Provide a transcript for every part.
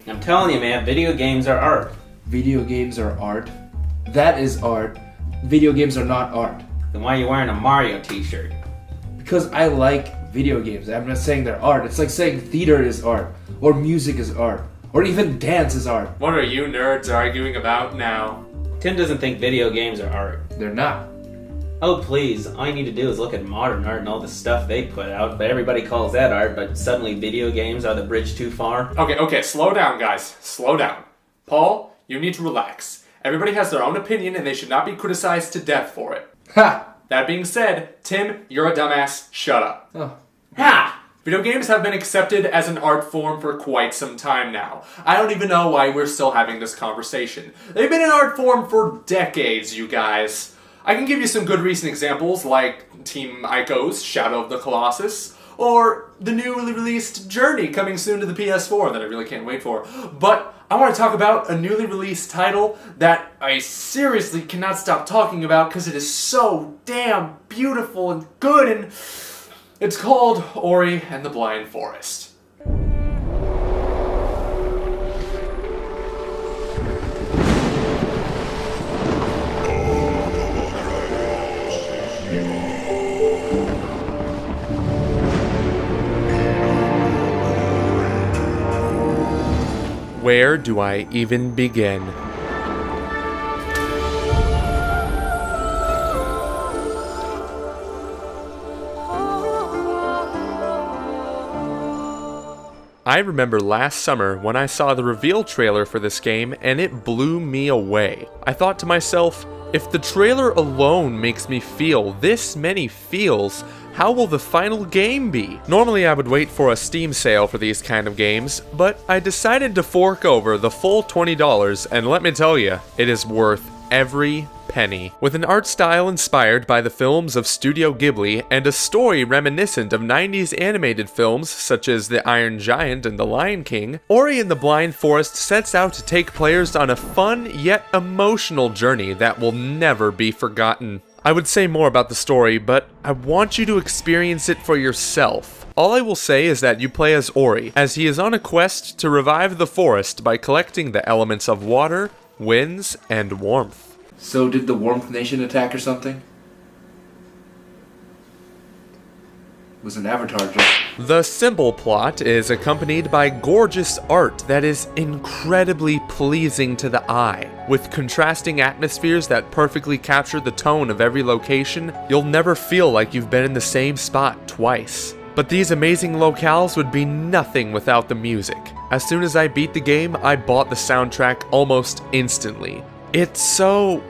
I'm telling you, man, video games are art. Video games are art. That is art. Video games are not art. Then why are you wearing a Mario t-shirt? Because I like video games. I'm not saying they're art. It's like saying theater is art, or music is art, or even dance is art. What are you nerds arguing about now? Tim doesn't think video games are art. They're not. Oh please, all you need to do is look at modern art and all the stuff they put out, but everybody calls that art, but suddenly video games are the bridge too far. Okay, slow down, guys. Slow down. Paul, you need to relax. Everybody has their own opinion and they should not be criticized to death for it. Ha! That being said, Tim, you're a dumbass. Shut up. Oh. Ha! Video games have been accepted as an art form for quite some time now. I don't even know why we're still having this conversation. They've been an art form for decades, you guys. I can give you some good recent examples, like Team Ico's Shadow of the Colossus, or the newly released Journey coming soon to the PS4 that I really can't wait for. But I want to talk about a newly released title that I seriously cannot stop talking about because it is so damn beautiful and good, and it's called Ori and the Blind Forest. Where do I even begin? I remember last summer when I saw the reveal trailer for this game and it blew me away. I thought to myself, if the trailer alone makes me feel this many feels, how will the final game be? Normally I would wait for a Steam sale for these kind of games, but I decided to fork over the full $20 and let me tell you, it is worth every penny. With an art style inspired by the films of Studio Ghibli and a story reminiscent of 90s animated films such as The Iron Giant and The Lion King, Ori and the Blind Forest sets out to take players on a fun yet emotional journey that will never be forgotten. I would say more about the story, but I want you to experience it for yourself. All I will say is that you play as Ori, as he is on a quest to revive the forest by collecting the elements of water, winds, and warmth. So did the Warmth Nation attack or something? It was an Avatar joke. The simple plot is accompanied by gorgeous art that is incredibly pleasing to the eye. With contrasting atmospheres that perfectly capture the tone of every location, you'll never feel like you've been in the same spot twice. But these amazing locales would be nothing without the music. As soon as I beat the game, I bought the soundtrack almost instantly. It's so...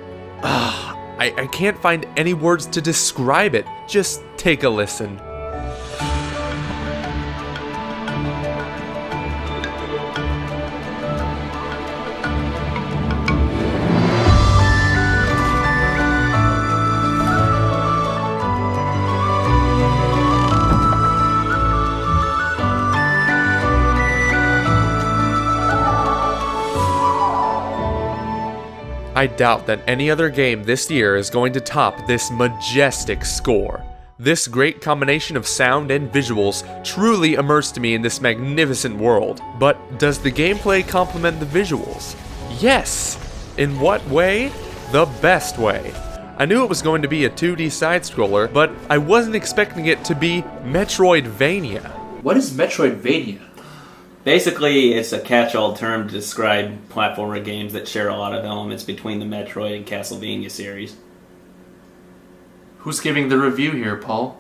I can't find any words to describe it. Just take a listen. I doubt that any other game this year is going to top this majestic score. This great combination of sound and visuals truly immersed me in this magnificent world. But does the gameplay complement the visuals? Yes! In what way? The best way. I knew it was going to be a 2D side-scroller, but I wasn't expecting it to be Metroidvania. What is Metroidvania? Basically, it's a catch-all term to describe platformer games that share a lot of elements between the Metroid and Castlevania series. Who's giving the review here, Paul?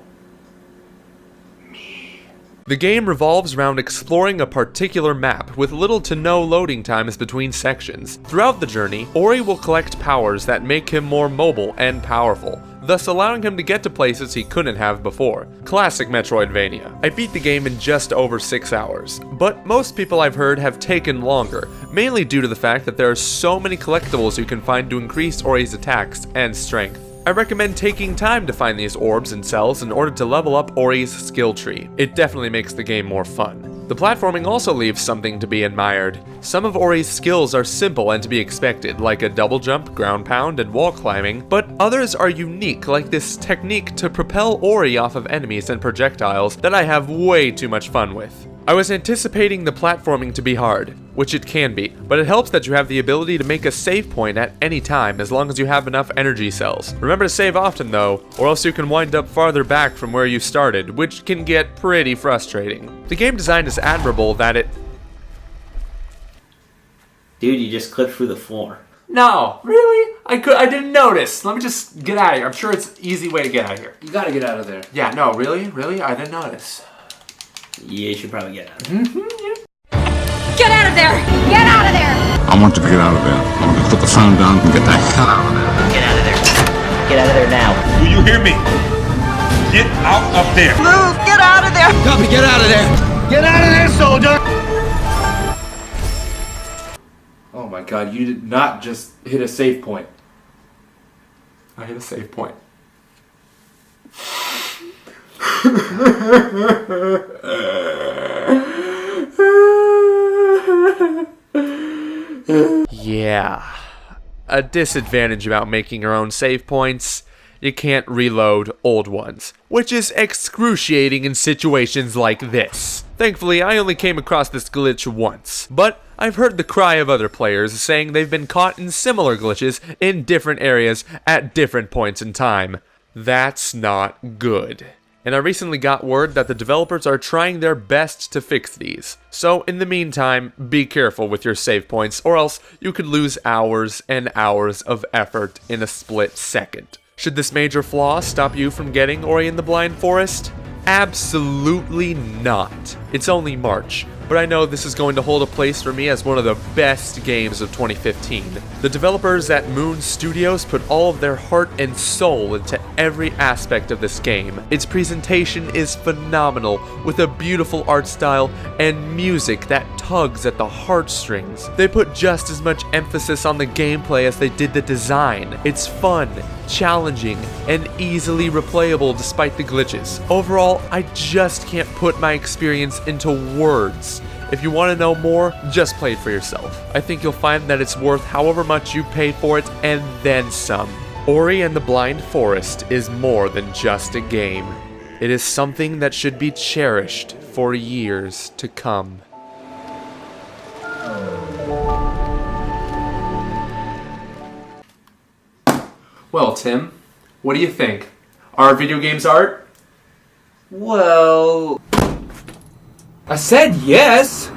The game revolves around exploring a particular map with little to no loading times between sections. Throughout the journey, Ori will collect powers that make him more mobile and powerful, thus allowing him to get to places he couldn't have before. Classic Metroidvania. I beat the game in just over 6 hours, but most people I've heard have taken longer, mainly due to the fact that there are so many collectibles you can find to increase Ori's attacks and strength. I recommend taking time to find these orbs and cells in order to level up Ori's skill tree. It definitely makes the game more fun. The platforming also leaves something to be admired. Some of Ori's skills are simple and to be expected, like a double jump, ground pound, and wall climbing, but others are unique, like this technique to propel Ori off of enemies and projectiles that I have way too much fun with. I was anticipating the platforming to be hard, which it can be, but it helps that you have the ability to make a save point at any time as long as you have enough energy cells. Remember to save often though, or else you can wind up farther back from where you started, which can get pretty frustrating. The game design is admirable that it... Dude, you just clipped through the floor. No, really? I didn't notice. Let me just get out of here. I'm sure it's an easy way to get out of here. You gotta get out of there. Yeah, no, really? Really? I didn't notice. Yeah, you should probably get out of there. Get out of there! Get out of there! I want you to get out of there. I want you to put the phone down and get the hell out of there. Get out of there. Get out of there now. Do you hear me? Get out of there. Move! Get out of there! Copy, get out of there. Get out of there, soldier. Oh my god, you did not just hit a save point. I hit a save point. Yeah. A disadvantage about making your own save points: you can't reload old ones, which is excruciating in situations like this. Thankfully, I only came across this glitch once, but I've heard the cry of other players saying they've been caught in similar glitches in different areas at different points in time. That's not good. And I recently got word that the developers are trying their best to fix these. So in the meantime, be careful with your save points, or else you could lose hours and hours of effort in a split second. Should this major flaw stop you from getting Ori and the Blind Forest? Absolutely not. It's only March, but I know this is going to hold a place for me as one of the best games of 2015. The developers at Moon Studios put all of their heart and soul into every aspect of this game. Its presentation is phenomenal, with a beautiful art style and music that tugs at the heartstrings. They put just as much emphasis on the gameplay as they did the design. It's fun, challenging, and easily replayable despite the glitches. Overall, I just can't put my experience into words. If you want to know more, just play it for yourself. I think you'll find that it's worth however much you pay for it and then some. Ori and the Blind Forest is more than just a game. It is something that should be cherished for years to come. Well, Tim, what do you think? Are video games art? Well... I said yes!